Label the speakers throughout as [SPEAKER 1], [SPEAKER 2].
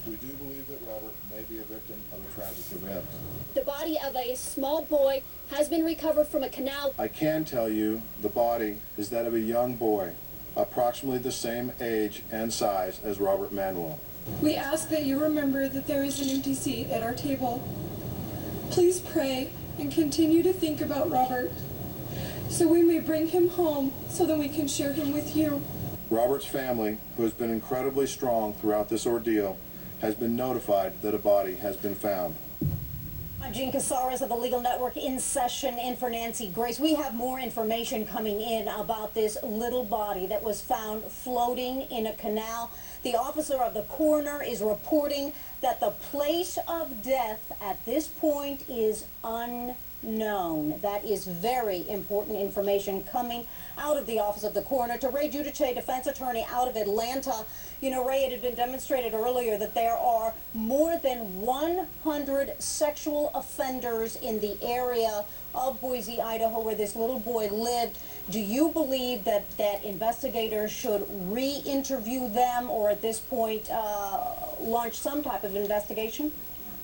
[SPEAKER 1] We do believe that Robert may be a victim of a tragic event.
[SPEAKER 2] The body of a small boy has been recovered from a canal.
[SPEAKER 1] I can tell you the body is that of a young boy, approximately the same age and size as Robert Manwill.
[SPEAKER 3] We ask that you remember that there is an empty seat at our table. Please pray and continue to think about Robert, so we may bring him home so that we can share him with you.
[SPEAKER 1] Robert's family, who has been incredibly strong throughout this ordeal, has been notified that a body has been found.
[SPEAKER 4] I'm Jean Casares of the Legal Network in session in for Nancy Grace. We have more information coming in about this little body that was found floating in a canal. The officer of the coroner is reporting that the place of death at this point is unknown. That is very important information coming out of the office of the coroner. To Ray Giudice, defense attorney out of Atlanta. You know, Ray, it had been demonstrated earlier that there are more than 100 sexual offenders in the area of Boise, Idaho, where this little boy lived. Do you believe that investigators should re-interview them, or at this point launch some type of investigation?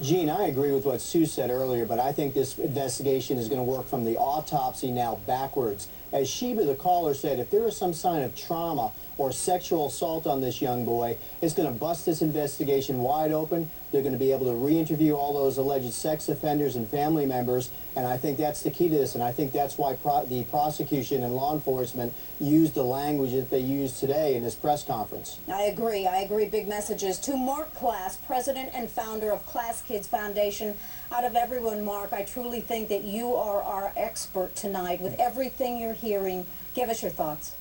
[SPEAKER 5] Gene, I agree with what Sue said earlier, but I think this investigation is going to work from the autopsy now backwards. As Sheba, the caller, said, if there is some sign of trauma or sexual assault on this young boy, it's going to bust this investigation wide open. They're going to be able to re-interview all those alleged sex offenders and family members, and I think that's the key to this, and I think that's why the prosecution and law enforcement used the language that they used today in this press conference.
[SPEAKER 4] I agree. Big messages. To Mark Class, president and founder of Class Kids Foundation. Out of everyone, Mark, I truly think that you are our expert tonight. With everything you're hearing, give us your thoughts.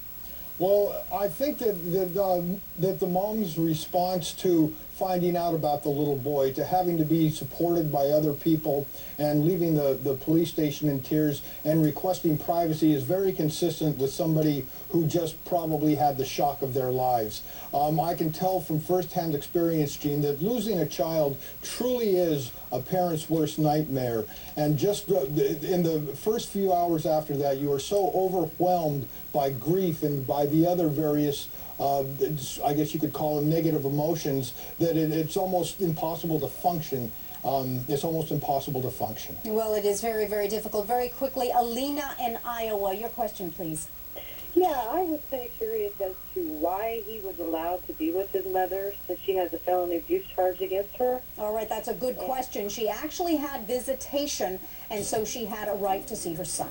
[SPEAKER 6] Well, I think that the mom's response to finding out about the little boy, to having to be supported by other people and leaving the police station in tears and requesting privacy is very consistent with somebody who just probably had the shock of their lives. I can tell from firsthand experience, Gene, that losing a child truly is a parent's worst nightmare. And just in the first few hours after that, you are so overwhelmed by grief and by the other various I guess you could call them negative emotions, that it's almost impossible to function. It's almost impossible to function.
[SPEAKER 4] Well, it is very, very difficult. Very quickly, Alina in Iowa, your question, please.
[SPEAKER 7] Yeah, I was kind of curious as to why he was allowed to be with his mother since she has a felony abuse charge against her.
[SPEAKER 4] All right, that's a good question. She actually had visitation, and so she had a right to see her son.